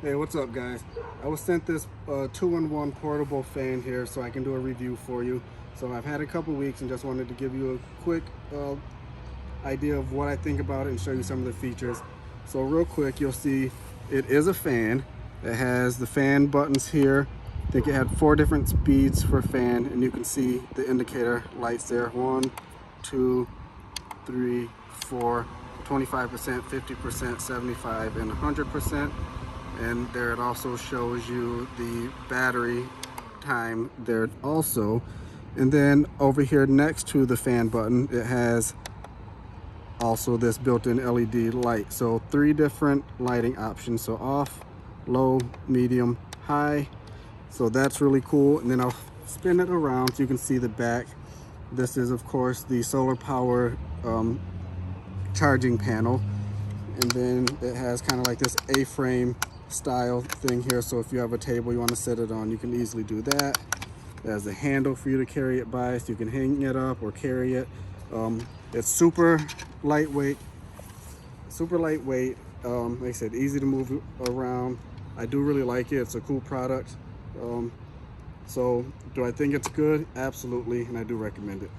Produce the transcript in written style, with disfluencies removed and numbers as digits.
Hey, what's up guys? I was sent this 2-in-1 portable fan here so I can do a review for you. So I've had a couple weeks and just wanted to give you a quick idea of what I think about it and show you some of the features. So real quick, you'll see it is a fan. It has the fan buttons here. I think it had 4 different speeds for fan, and you can see the indicator lights there. 1, 2, 3, 4, 25%, 50%, 75, and 100%. And there it also shows you the battery time there also. And then over here next to the fan button, it has also this built-in LED light. So 3 different lighting options. So off, low, medium, high. So that's really cool. And then I'll spin it around so you can see the back. This is of course the solar power charging panel. And then it has kind of like this A-frame style thing here, so if you have a table you want to set it on, you can easily do that. It has a handle for you to carry it by, so you can hang it up or carry it. It's super lightweight. Like I said, easy to move around. I do really like it. It's a cool product. So do I think it's good? Absolutely, and I do recommend it.